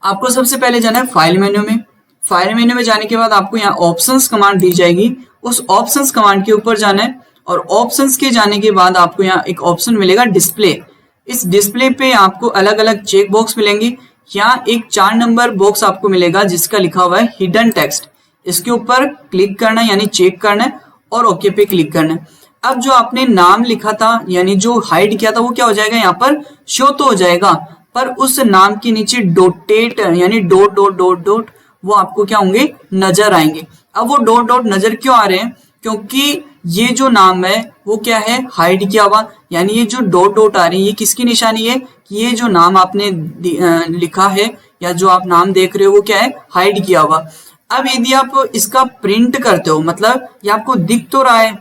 आपको सबसे पहले जाना है फाइल मेन्यू में। फाइल मेन्यू में जाने के बाद आपको यहाँ ऑप्शंस कमांड दी जाएगी, उस ऑप्शंस कमांड के ऊपर जाना है और ऑप्शंस के जाने के बाद आपको यहाँ एक ऑप्शन मिलेगा डिस्प्ले। इस डिस्प्ले पे आपको अलग अलग चेक बॉक्स मिलेंगे। यहाँ एक 4 नंबर बॉक्स आपको मिलेगा जिसका लिखा हुआ है हिडन टेक्स्ट, इसके ऊपर क्लिक करना है यानी चेक करना है और ओके पे क्लिक करना है। अब जो आपने नाम लिखा था यानी जो हाइड किया था वो क्या हो जाएगा, यहाँ पर शो तो हो जाएगा, पर उस नाम के नीचे डॉटेड यानी डॉट डॉट डॉट डॉट वो आपको क्या होंगे, नजर आएंगे। अब वो डॉट डॉट नजर क्यों आ रहे हैं, क्योंकि ये जो नाम है वो क्या है, हाइड किया हुआ, यानी ये जो डॉट डॉट आ रही है ये किसकी निशानी है कि ये जो नाम आपने लिखा है या जो आप नाम देख रहे हो वो क्या है, हाइड किया हुआ। अब यदि आप इसका प्रिंट करते हो, मतलब ये आपको दिख तो रहा है,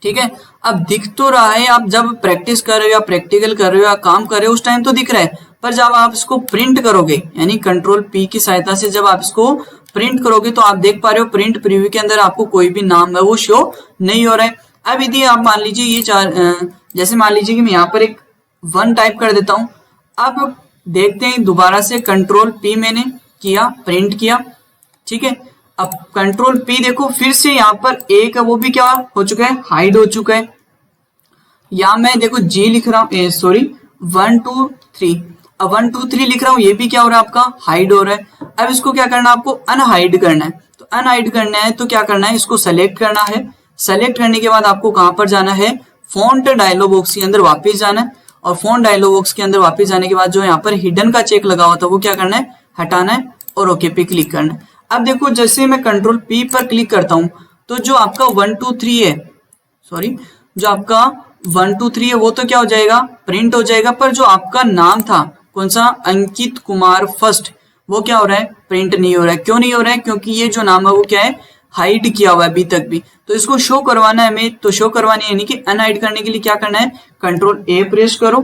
ठीक है, अब दिख तो रहा है, आप जब प्रैक्टिस कर रहे हो या प्रैक्टिकल कर रहे हो या काम कर रहे हो उस टाइम तो दिख रहा है, पर जब आप इसको प्रिंट करोगे यानी कंट्रोल P की सहायता से जब आप इसको प्रिंट करोगे तो आप देख पा रहे हो प्रिंट प्रीव्यू के अंदर आपको कोई भी नाम है वो शो नहीं हो रहा है। अब यदि आप मान लीजिए ये जैसे मान लीजिए कि मैं यहाँ पर एक 1 टाइप कर देता हूं। अब देखते हैं दोबारा से कंट्रोल पी मैंने किया, प्रिंट किया, ठीक है। अब कंट्रोल पी देखो फिर से यहाँ पर ए का वो भी क्या हो चुका है, हाइड हो चुका है। यहाँ मैं देखो जी लिख रहा हूँ, सॉरी 1 2 3, अब 1 2 3 लिख रहा हूँ, ये भी क्या हो रहा है आपका हाइड हो रहा है। अब इसको क्या करना है, आपको अनहाइड करना है। तो अनहाइड करना है तो क्या करना है, इसको सेलेक्ट करना है। सेलेक्ट करने के बाद आपको कहां पर जाना है, फॉन्ट डायलॉग बॉक्स के अंदर वापस जाना है। और फॉन्ट डायलॉग बॉक्स के अंदर वापस जाने के बाद जो यहाँ पर हिडन का चेक लगा हुआ था वो क्या करना है, हटाना है और ओके पे क्लिक करना है। अब देखो जैसे मैं कंट्रोल पी पर क्लिक करता हूं तो जो आपका 1 2 3 है, सॉरी जो आपका 1 2 3 है वो तो क्या हो जाएगा, प्रिंट हो जाएगा। पर जो आपका नाम था कौन सा, अंकित कुमार फर्स्ट, वो क्या हो रहा है, प्रिंट नहीं हो रहा है। क्यों नहीं हो रहा है, क्योंकि ये जो नाम है वो क्या है, हाइड किया हुआ है अभी तक भी। तो इसको शो करवाना है हमें, तो शो करवानी है यानी कि अनहाइड करने के लिए क्या करना है, कंट्रोल ए प्रेस करो,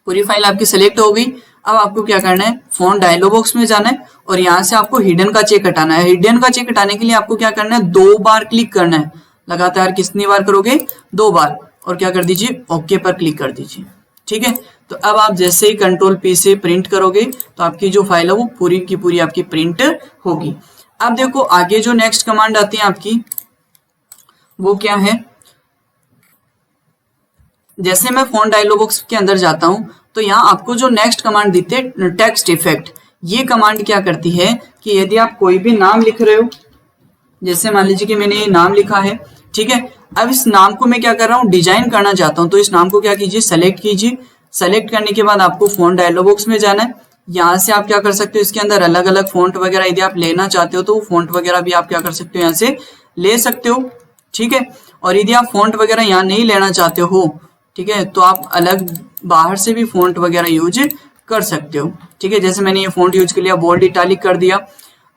पूरी फाइल आपकी सेलेक्ट हो गई। अब आपको क्या करना है, फोन डायलॉग बॉक्स में जाना है और यहाँ से आपको हिडन का चेक हटाना है। हिडन का चेक हटाने के लिए आपको क्या करना है, 2 बार क्लिक करना है। लगातार कितनी बार करोगे, 2 बार, और क्या कर दीजिए, ओके पर क्लिक कर दीजिए, ठीक है। तो अब आप जैसे ही कंट्रोल पी से प्रिंट करोगे तो आपकी जो फाइल है वो पूरी की पूरी आपकी प्रिंट होगी। अब देखो आगे जो नेक्स्ट कमांड आती है आपकी वो क्या है, जैसे मैं फोन डायलॉग बॉक्स के अंदर जाता हूं तो यहाँ आपको जो नेक्स्ट कमांड देते हैं टेक्स्ट इफेक्ट, ये कमांड क्या करती है कि यदि आप कोई भी नाम लिख रहे हो, जैसे मान लीजिए कि मैंने ये नाम लिखा है, ठीक है। अब इस नाम को मैं क्या कर रहा हूँ, डिजाइन करना चाहता हूँ, तो इस नाम को क्या कीजिए, सेलेक्ट कीजिए। सेलेक्ट करने के बाद आपको फोन डायलॉग बॉक्स में जाना है। यहाँ से आप क्या कर सकते हो, इसके अंदर अलग अलग फॉन्ट वगैरह यदि आप लेना चाहते हो तो फॉन्ट वगैरह भी आप क्या कर सकते हो, यहाँ से ले सकते हो, ठीक है। और यदि आप फॉन्ट वगैरह यहाँ नहीं लेना चाहते हो, ठीक है, तो आप अलग बाहर से भी फॉन्ट वगैरह यूज कर सकते हो, ठीक है। जैसे मैंने ये फॉन्ट यूज कर लिया, बोल्ड इटैलिक कर दिया।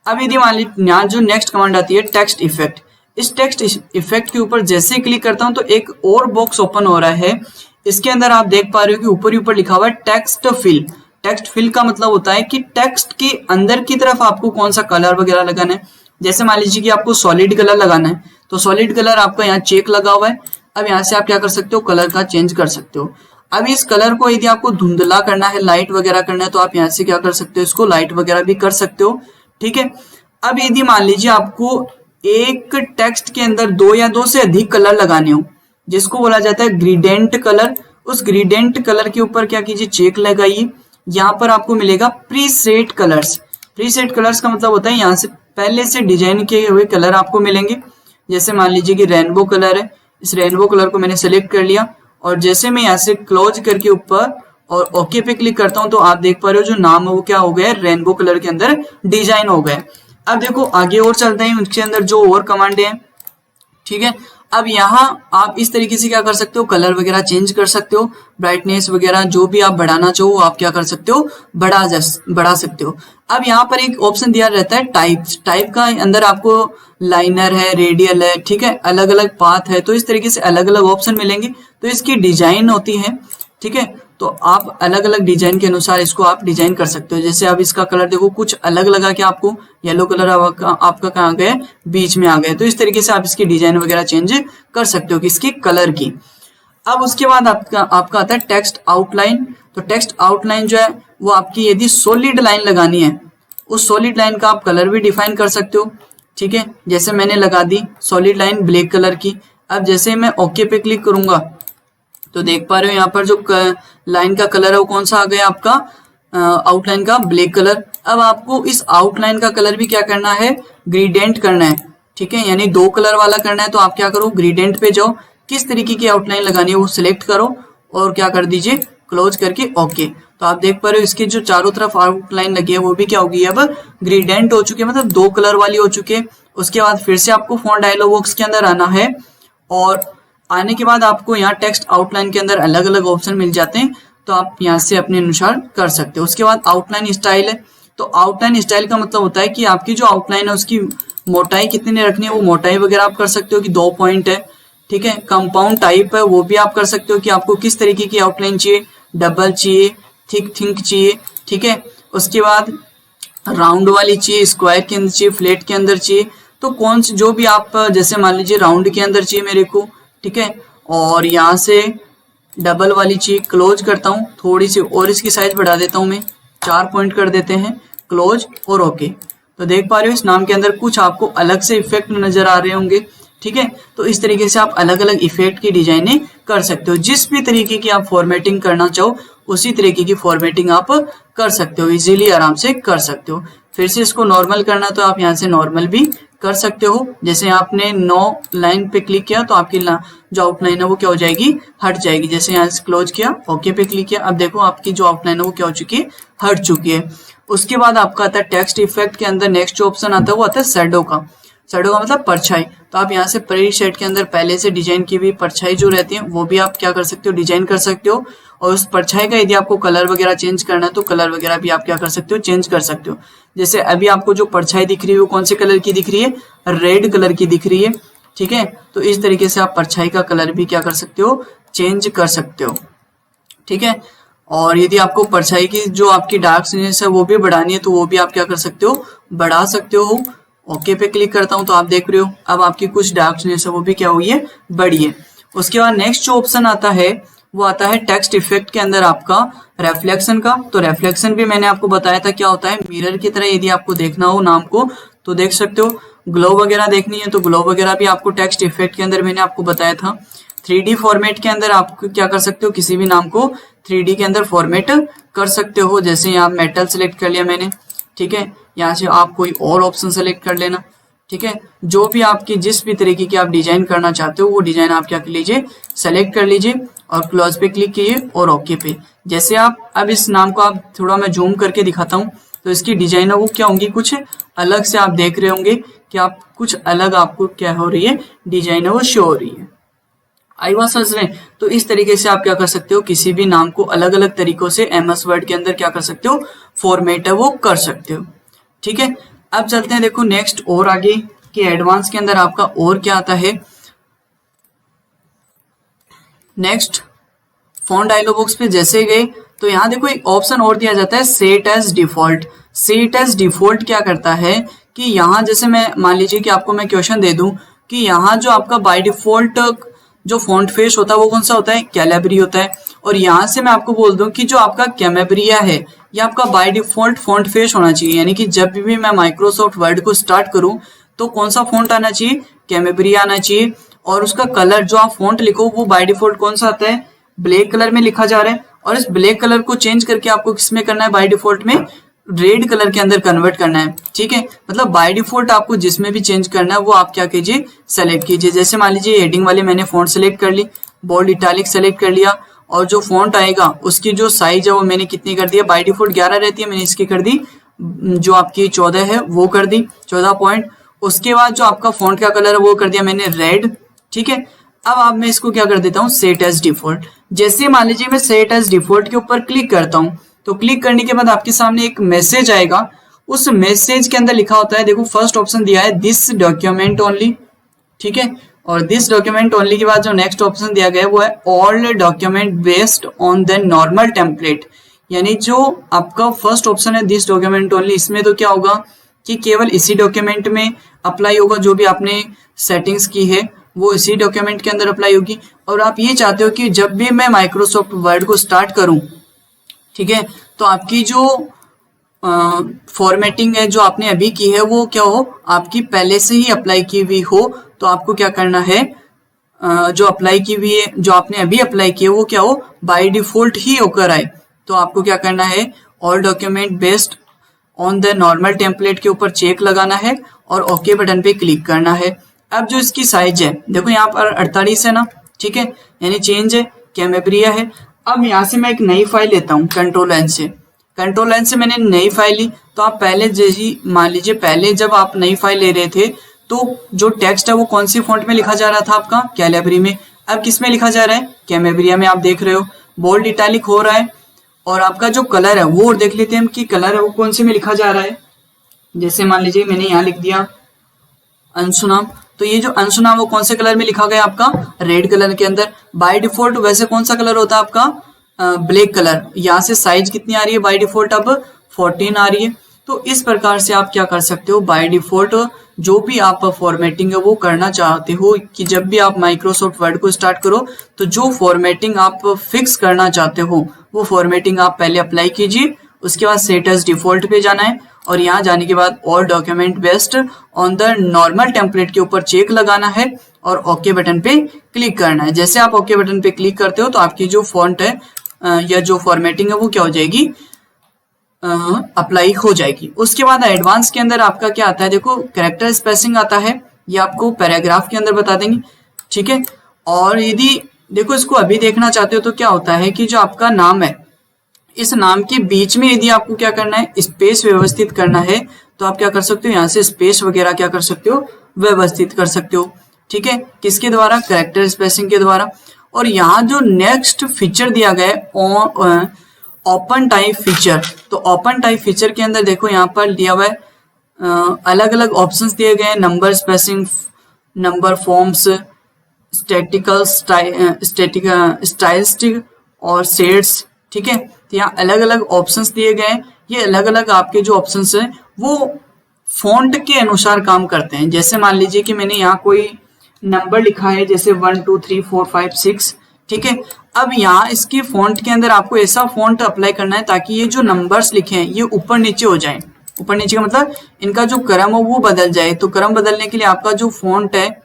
अब यदि मान लीजिए यहाँ जो नेक्स्ट कमांड आती है टेक्स्ट इफेक्ट, इस टेक्स्ट इफेक्ट के ऊपर जैसे ही क्लिक करता हूं तो एक और बॉक्स ओपन हो रहा है। इसके अंदर आप देख पा रहे हो कि ऊपर ही ऊपर लिखा हुआ है टेक्स्ट फिल। टेक्स्ट फिल का मतलब होता है कि टेक्स्ट के अंदर की तरफ आपको कौन सा कलर वगैरह लगाना है। जैसे मान लीजिए कि आपको सॉलिड कलर लगाना है, तो सॉलिड कलर आपका यहाँ चेक लगा हुआ है। अब यहाँ से आप क्या कर सकते हो, कलर का चेंज कर सकते हो। अब इस कलर को यदि आपको धुंधला करना है, लाइट वगैरह करना है, तो आप यहाँ से क्या कर सकते हो, इसको लाइट वगैरह भी कर सकते हो, ठीक है। अब यदि मान लीजिए आपको एक टेक्स्ट के अंदर 2 या 2 से अधिक कलर लगाने हो, जिसको बोला जाता है ग्रेडिएंट कलर, उस ग्रेडिएंट कलर के ऊपर क्या कीजिए, चेक लगाइए। यहाँ पर आपको मिलेगा प्रीसेट कलर्स। प्रीसेट कलर्स का मतलब होता है यहाँ से पहले से डिजाइन किए हुए कलर आपको मिलेंगे। जैसे मान लीजिए कि रेनबो कलर है, इस रेनबो कलर को मैंने सेलेक्ट कर लिया और जैसे मैं यहाँ से क्लोज करके ऊपर और ओके पे क्लिक करता हूं तो आप देख पा रहे हो जो नाम है वो क्या हो गया, रेनबो कलर के अंदर डिजाइन हो गया। अब देखो आगे और चलते हैं, उसके अंदर जो और कमांड है, ठीक है। अब यहाँ आप इस तरीके से क्या कर सकते हो, कलर वगैरह चेंज कर सकते हो, ब्राइटनेस वगैरह जो भी आप बढ़ाना चाहो आप क्या कर सकते हो, बढ़ा सकते हो। अब यहाँ पर एक ऑप्शन दिया रहता है टाइप्स। टाइप का अंदर आपको लाइनर है, रेडियल है, ठीक है, अलग अलग पाथ है, तो इस तरीके से अलग अलग ऑप्शन मिलेंगे। तो इसकी डिजाइन होती है, ठीक है, तो आप अलग अलग डिजाइन के अनुसार इसको आप डिजाइन कर सकते हो। जैसे अब इसका कलर देखो कुछ अलग लगा कि आपको येलो कलर आपका कहाँ गया, बीच में आ गया। तो इस तरीके से आप इसकी डिजाइन वगैरह चेंज कर सकते हो किसकी, कलर की। अब उसके बाद आपका आता है टेक्स्ट आउटलाइन। तो टेक्स्ट आउटलाइन जो है वो आपकी यदि सॉलिड लाइन लगानी है, उस सॉलिड लाइन का आप कलर भी डिफाइन कर सकते हो, ठीक है। जैसे मैंने लगा दी सॉलिड लाइन ब्लैक कलर की। अब जैसे मैं ओके पे क्लिक करूंगा तो देख पा रहे हो यहाँ पर जो लाइन का कलर है वो कौन सा आ गया आपका, आउटलाइन का ब्लैक कलर। अब आपको इस आउटलाइन का कलर भी क्या करना है, ग्रेडिएंट करना है, ठीक है, यानी 2 कलर वाला करना है। तो आप क्या करो, ग्रेडिएंट पे जाओ, किस तरीके की आउटलाइन लगानी है वो सिलेक्ट करो और क्या कर दीजिए, क्लोज करके ओके। तो आप देख पा रहे हो इसके जो चारों तरफ आउटलाइन लगी है वो भी क्या होगी, अब ग्रेडिएंट हो चुकी है, मतलब 2 कलर वाली हो चुकी है। उसके बाद फिर से आपको फॉन्ट डायलॉग बॉक्स के अंदर आना है और आने के बाद आपको यहाँ टेक्स्ट आउटलाइन के अंदर अलग अलग ऑप्शन मिल जाते हैं, तो आप यहाँ से अपने अनुसार कर सकते हो। उसके बाद आउटलाइन स्टाइल है। तो आउटलाइन स्टाइल का मतलब होता है कि आपकी जो आउटलाइन है उसकी मोटाई कितनी रखनी है, वो मोटाई वगैरह आप कर सकते हो कि 2 पॉइंट है, ठीक है। कंपाउंड टाइप है वो भी आप कर सकते हो कि आपको किस तरीके की आउटलाइन चाहिए, डबल चाहिए, थिक चाहिए, ठीक है। उसके बाद राउंड वाली चाहिए, स्क्वायर के अंदर चाहिए, फ्लैट के अंदर चाहिए, तो कौन सी जो भी आप, जैसे मान लीजिए राउंड के अंदर चाहिए मेरे को, ठीक है। और यहाँ से डबल वाली चाहिए, क्लोज करता हूँ, थोड़ी सी और इसकी साइज बढ़ा देता हूँ मैं, 4 पॉइंट कर देते हैं, क्लोज और ओके। तो देख पा रहे हो इस नाम के अंदर कुछ आपको अलग से इफेक्ट नजर आ रहे होंगे, ठीक है। तो इस तरीके से आप अलग अलग इफेक्ट की डिजाइनिंग कर सकते हो, जिस भी तरीके की आप फॉर्मेटिंग करना चाहो उसी तरीके की फॉर्मेटिंग आप कर सकते हो, इजीली आराम से कर सकते हो। फिर से इसको नॉर्मल करना तो आप यहाँ से नॉर्मल भी कर सकते हो। जैसे आपने 9 लाइन पे क्लिक किया तो आपकी जो आउटलाइन है वो क्या हो जाएगी, हट जाएगी। जैसे यहाँ से क्लोज किया, ओके पे क्लिक किया, अब देखो आपकी जो आउटलाइन है वो क्या हो चुकी है, हट चुकी है। उसके बाद आपका आता है टेक्स्ट इफेक्ट के अंदर नेक्स्ट जो ऑप्शन आता है वो आता है शैडो का। शैडो का मतलब परछाई। तो आप यहाँ से प्रीसेट के अंदर पहले से डिजाइन की हुई परछाई जो रहती है वो भी आप क्या कर सकते हो, डिजाइन कर सकते हो। और उस परछाई का यदि आपको कलर वगैरह चेंज करना है तो कलर वगैरह भी आप क्या कर सकते हो, चेंज कर सकते हो। जैसे अभी आपको जो परछाई दिख रही है वो कौन से कलर की दिख रही है, रेड कलर की दिख रही है, ठीक है। तो इस तरीके से आप परछाई का कलर भी क्या कर सकते हो, चेंज कर सकते हो, ठीक है। और यदि आपको परछाई की जो आपकी डार्कनेस है वो भी बढ़ानी है तो वो भी आप क्या कर सकते हो, बढ़ा सकते हो। ओके पे क्लिक करता हूं तो आप देख रहे हो अब आपकी कुछ डार्कनेस है वो भी क्या हुई है, बढ़ी है। उसके बाद नेक्स्ट जो ऑप्शन आता है वो आता है टेक्स्ट इफेक्ट के अंदर आपका रिफ्लेक्शन का। तो रिफ्लेक्शन भी मैंने आपको बताया था क्या होता है, मिरर की तरह यदि आपको देखना हो नाम को तो देख सकते हो। ग्लो वगैरह देखनी है तो ग्लो वगैरह भी आपको टेक्स्ट इफेक्ट के अंदर मैंने आपको बताया था। 3D फॉर्मेट के अंदर आप क्या कर सकते हो, किसी भी नाम को 3D के अंदर फॉर्मेट कर सकते हो। जैसे यहाँ मेटल सेलेक्ट कर लिया मैंने, ठीक है। यहाँ से आप कोई और ऑप्शन सेलेक्ट कर लेना, ठीक है। जो भी आपकी जिस भी तरीके की आप डिजाइन करना चाहते हो वो डिजाइन आप क्या कर लीजिए, सेलेक्ट कर लीजिए और क्लोज पे क्लिक कीजिए और ओके पे। जैसे आप अब इस नाम को आप थोड़ा मैं जूम करके दिखाता हूँ तो इसकी डिजाइन है वो क्या होंगी, कुछ अलग से आप देख रहे होंगे कि आप कुछ अलग आपको क्या हो रही है, डिजाइन है वो शो हो रही है। आई बात समझ रहे हैं। तो इस तरीके से आप क्या कर सकते हो, किसी भी नाम को अलग अलग तरीकों से MS वर्ड के अंदर क्या कर सकते हो, फॉर्मेट है वो कर सकते हो, ठीक है। अब चलते हैं देखो नेक्स्ट और आगे कि एडवांस के अंदर आपका और क्या आता है। नेक्स्ट फॉन्ट डायलॉग बॉक्स पे जैसे गए तो यहाँ देखो एक ऑप्शन और दिया जाता है, set as default. Set as default क्या करता है कि यहाँ जैसे मैं मान लीजिए कि आपको मैं क्वेश्चन दे दूं कि यहाँ जो आपका बाय डिफॉल्ट जो फॉन्ट फेस होता है वो कौन सा होता है, कैलिबरी होता है। और यहाँ से मैं आपको बोल दूं कि जो आपका कैमेब्रिया है ये आपका बाय डिफॉल्ट फॉन्ट फेस होना चाहिए, यानी कि जब भी मैं माइक्रोसॉफ्ट वर्ड को स्टार्ट करूं तो कौन सा फॉन्ट आना चाहिए, कैमेब्रिया आना चाहिए। और उसका कलर जो आप फॉन्ट लिखो वो बाय डिफॉल्ट कौन सा आता है, ब्लैक कलर में लिखा जा रहा है। और इस ब्लैक कलर को चेंज करके आपको किसमें करना है, बाय डिफॉल्ट में रेड कलर के अंदर कन्वर्ट करना है, ठीक है। मतलब बाय डिफॉल्ट आपको जिसमें भी चेंज करना है वो आप क्या कीजिए, सेलेक्ट कीजिए। जैसे मान लीजिए हेडिंग वाले मैंने फॉन्ट सेलेक्ट कर ली, बोल्ड इटैलिक सेलेक्ट कर लिया और जो फॉन्ट आएगा उसकी जो साइज है वो मैंने कितनी कर दी है, बाय डिफॉल्ट 11 रहती है, मैंने इसकी कर दी जो आपकी 14 है वो कर दी 14 पॉइंट। उसके बाद जो आपका फॉन्ट का कलर है वो कर दिया मैंने रेड, ठीक है। अब आप मैं इसको क्या कर देता हूँ, सेट एज डिफॉल्ट। जैसे मान लीजिए मैं सेट एज डिफॉल्ट के ऊपर क्लिक करता हूँ तो क्लिक करने के बाद आपके सामने एक मैसेज आएगा। उस मैसेज के अंदर लिखा होता है, देखो फर्स्ट ऑप्शन दिया है दिस डॉक्यूमेंट ओनली, ठीक है। और दिस डॉक्यूमेंट ओनली के बाद जो नेक्स्ट ऑप्शन दिया गया है वो है all document based on the normal template. यानी जो आपका फर्स्ट ऑप्शन है दिस डॉक्यूमेंट ओनली, इसमें तो क्या होगा कि केवल इसी डॉक्यूमेंट में अप्लाई होगा, जो भी आपने सेटिंग्स की है वो इसी डॉक्यूमेंट के अंदर अप्लाई होगी। और आप ये चाहते हो कि जब भी मैं माइक्रोसॉफ्ट वर्ड को स्टार्ट करूं, ठीक है, तो आपकी जो फॉर्मेटिंग है जो आपने अभी की है वो क्या हो, आपकी पहले से ही अप्लाई की हुई हो। तो आपको क्या करना है, जो अप्लाई की हुई है, जो आपने अभी अप्लाई की है वो क्या हो, बाय डिफॉल्ट ही होकर आए। तो आपको क्या करना है, all document based on the normal template के ऊपर चेक लगाना है और ओके बटन पे क्लिक करना है। अब जो इसकी साइज है देखो यहाँ पर 48 है ना, ठीक है, यानी चेंज है, कैमेब्रिया है। अब यहाँ से मैं एक नई फाइल लेता हूँ कंट्रोल एन से, कंट्रोल एन से मैंने नई फाइल ली। तो आप पहले जैसी मान लीजिए पहले जब आप नई फाइल ले रहे थे तो जो टेक्स्ट है वो कौन सी फॉन्ट में लिखा जा रहा था आपका, कैलिबरी में। अब किस में लिखा जा रहा है, कैमेब्रिया में। आप देख रहे हो बोल्ड इटैलिक हो रहा है। और आपका जो कलर है वो देख लेते हैं हम कि कलर है वो कौन से में लिखा जा रहा है। जैसे मान लीजिए मैंने यहाँ लिख दिया अंशुनाम, तो ये जो अंशुनाम वो कौन से कलर में लिखा गया आपका, रेड कलर के अंदर। बाय डिफॉल्ट वैसे कौन सा कलर होता है आपका, ब्लैक कलर। यहाँ से साइज कितनी आ रही है बाय डिफॉल्ट, अब 14 आ रही है। तो इस प्रकार से आप क्या कर सकते हो, बाय डिफॉल्ट जो भी आप फॉर्मेटिंग है वो करना चाहते हो कि जब भी आप माइक्रोसॉफ्ट वर्ड को स्टार्ट करो तो जो फॉर्मेटिंग आप फिक्स करना चाहते हो वो फॉर्मेटिंग आप पहले अप्लाई कीजिए। उसके बाद सेट एज डिफॉल्ट पे जाना है और यहाँ जाने के बाद all document based on the normal template के ऊपर चेक लगाना है और ओके बटन पे क्लिक करना है। जैसे आप ओके बटन पे क्लिक करते हो तो आपकी जो फॉन्ट है या जो फॉर्मेटिंग है वो क्या हो जाएगी, अप्लाई हो जाएगी। उसके बाद एडवांस के अंदर आपका क्या आता है, देखो कैरेक्टर स्पेसिंग आता है, ये आपको पैराग्राफ के अंदर बता देंगे, ठीक है। और यदि देखो इसको अभी देखना चाहते हो तो क्या होता है कि जो आपका नाम है इस नाम के बीच में यदि आपको क्या करना है, स्पेस व्यवस्थित करना है तो आप क्या कर सकते हो, यहाँ से स्पेस वगैरह क्या कर सकते हो, व्यवस्थित कर सकते हो, ठीक है। किसके द्वारा, कैरेक्टर स्पेसिंग के द्वारा। और यहाँ जो नेक्स्ट फीचर दिया गया है ओपन टाइप फीचर, तो ओपन टाइप फीचर के अंदर देखो यहाँ पर दिया हुआ है अलग अलग ऑप्शंस दिए गए हैं, number spacing, number forms, statistical stylistic और शेड्स, ठीक है। तो यहाँ अलग अलग ऑप्शंस दिए गए हैं। ये अलग अलग आपके जो ऑप्शंस हैं वो फॉन्ट के अनुसार काम करते हैं। जैसे मान लीजिए कि मैंने यहाँ कोई नंबर लिखा है जैसे 1 2 3 4 5 6, ठीक है। अब यहाँ इसकी फॉन्ट के अंदर आपको ऐसा फॉन्ट अप्लाई करना है ताकि ये जो नंबर्स लिखे हैं ये ऊपर नीचे हो जाएं। ऊपर नीचे का मतलब इनका जो क्रम हो वो बदल जाए। तो क्रम बदलने के लिए आपका जो फॉन्ट है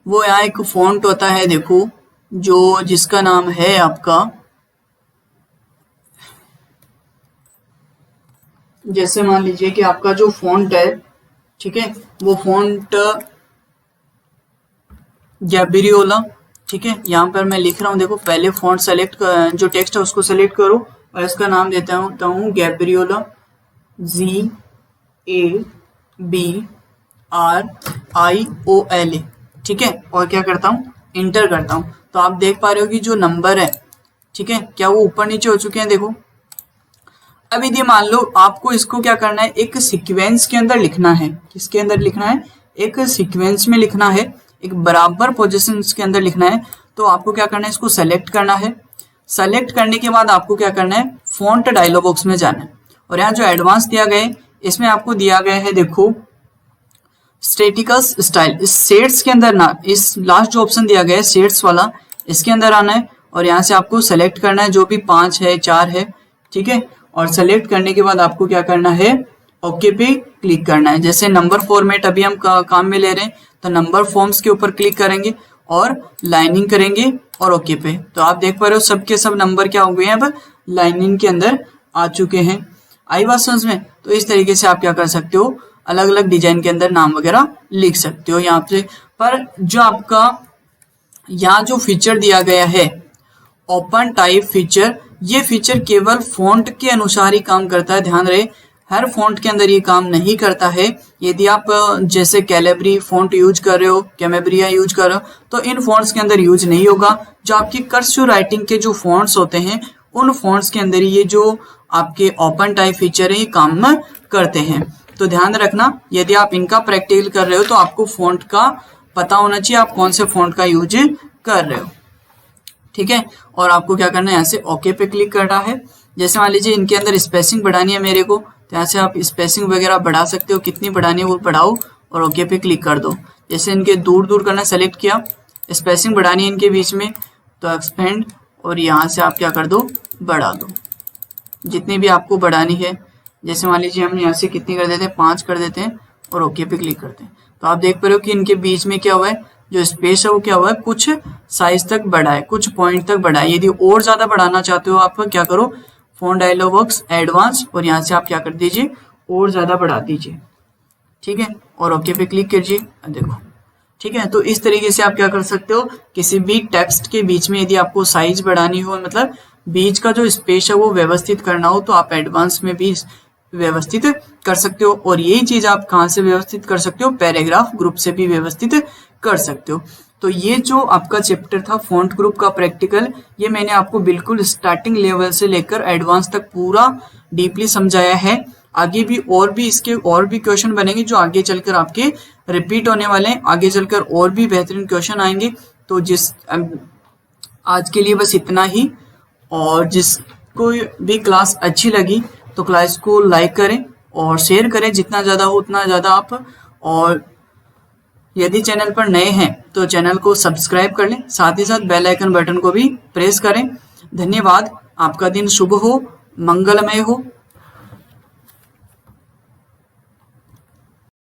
वो यहाँ एक फॉन्ट होता है, देखो जो जिसका नाम है आपका, जैसे मान लीजिए कि आपका जो फॉन्ट है, ठीक है, वो फॉन्ट गैब्रियोला, ठीक है। यहाँ पर मैं लिख रहा हूँ, देखो पहले फॉन्ट सेलेक्ट जो टेक्स्ट है उसको सेलेक्ट करो और इसका नाम देता हूँ गैब्रियोला, GABRIOLA, ठीक है। और क्या करता हूँ, इंटर करता हूँ। तो आप देख पा रहे हो कि जो नंबर है, ठीक है, क्या वो ऊपर नीचे हो चुके हैं, देखो। अब यदि मान लो आपको इसको क्या करना है, एक सीक्वेंस के अंदर लिखना है। किसके अंदर लिखना है, एक सीक्वेंस में लिखना है, एक बराबर पोजीशन के अंदर लिखना है। तो आपको क्या करना है, इसको सेलेक्ट करना है। सेलेक्ट करने के बाद आपको क्या करना है, फॉन्ट डायलॉग बॉक्स में जाना है और यहाँ जो एडवांस दिया गया है इसमें आपको दिया गया है, देखो स्टैटिकल स्टाइल। इस शेड्स के अंदर ना, इस लास्ट जो ऑप्शन दिया गया है शेड्स वाला, इसके अंदर आना है और यहाँ से आपको सेलेक्ट करना है जो भी 5 है 4 है, ठीक है। और सेलेक्ट करने के बाद आपको क्या करना है, ओके पे क्लिक करना है। जैसे नंबर फॉर्मेट अभी हम काम में ले रहे हैं तो नंबर फॉर्म्स के ऊपर क्लिक करेंगे और लाइनिंग करेंगे और ओके पे। तो आप देख पा रहे हो सबके सब नंबर क्या हो गए हैं, अब लाइनिंग के अंदर आ चुके हैं। आई बात समझ में। तो इस तरीके से आप क्या कर सकते हो, अलग अलग डिजाइन के अंदर नाम वगैरह लिख सकते हो यहाँ पे। पर जो आपका यहाँ जो फीचर दिया गया है ओपन टाइप फीचर, ये फीचर केवल फॉन्ट के अनुसार ही काम करता है। ध्यान रहे, हर फॉन्ट के अंदर ये काम नहीं करता है। यदि आप जैसे कैलेब्री फॉन्ट यूज कर रहे हो, कैमेब्रिया यूज कर रहे हो, तो इन फॉन्ट्स के अंदर यूज नहीं होगा। जो आपकी कर्सिव राइटिंग के जो फॉन्ट्स होते हैं उन फॉन्ट्स के अंदर ये जो आपके ओपन टाइप फीचर है ये काम करते हैं। तो ध्यान रखना, यदि आप इनका प्रैक्टिकल कर रहे हो तो आपको फॉन्ट का पता होना चाहिए, आप कौन से फॉन्ट का यूज कर रहे हो, ठीक है। और आपको क्या करना है, यहाँ से ओके पे क्लिक करना है। जैसे मान लीजिए इनके अंदर स्पेसिंग बढ़ानी है मेरे को, तो यहाँ से आप स्पेसिंग वगैरह बढ़ा सकते हो, कितनी बढ़ानी है वो बढ़ाओ और ओके पे क्लिक कर दो। जैसे इनके दूर दूर करना सेलेक्ट किया, स्पेसिंग बढ़ानी है इनके बीच में तो एक्सपेंड, और यहाँ से आप क्या कर दो, बढ़ा दो जितनी भी आपको बढ़ानी है। जैसे मान लीजिए हम यहाँ से कितनी कर देते हैं, 5 कर देते हैं और ओके पे क्लिक करते हैं। तो आप देख पा रहे हो कि इनके बीच में क्या हुआ है, जो स्पेस है वो क्या हुआ है, कुछ साइज तक बढ़ा है, कुछ पॉइंट तक बढ़ा है। यदि और ज्यादा बढ़ाना चाहते हो आप क्या करो, फॉन्ट डायलॉग बॉक्स एडवांस और यहाँ से आप क्या कर दीजिए, और ज्यादा बढ़ा दीजिए, ठीक है, और ओके पे क्लिक कीजिए। देखो, ठीक है। तो इस तरीके से आप क्या कर सकते हो, किसी भी टेक्स्ट के बीच में यदि आपको साइज बढ़ानी हो, मतलब बीच का जो स्पेस है वो व्यवस्थित करना हो, तो आप एडवांस में भी व्यवस्थित कर सकते हो। और यही चीज आप कहाँ से व्यवस्थित कर सकते हो, पैराग्राफ ग्रुप से भी व्यवस्थित कर सकते हो। तो ये जो आपका चैप्टर था फॉन्ट ग्रुप का प्रैक्टिकल, ये मैंने आपको बिल्कुल स्टार्टिंग लेवल से लेकर एडवांस तक पूरा डीपली समझाया है। आगे भी और भी इसके और भी क्वेश्चन बनेंगे जो आगे चलकर आपके रिपीट होने वाले हैं, आगे चलकर और भी बेहतरीन क्वेश्चन आएंगे। तो आज के लिए बस इतना ही, और जिसको भी क्लास अच्छी लगी तो क्लास को लाइक करें, और शेयर करें, जितना ज़्यादा हो उतना ज़्यादा आप। और यदि चैनल पर नए हैं तो चैनल को सब्सक्राइब कर लें, साथ ही साथ बेल आइकन बटन को भी प्रेस करें। धन्यवाद। आपका दिन शुभ हो, मंगलमय हो।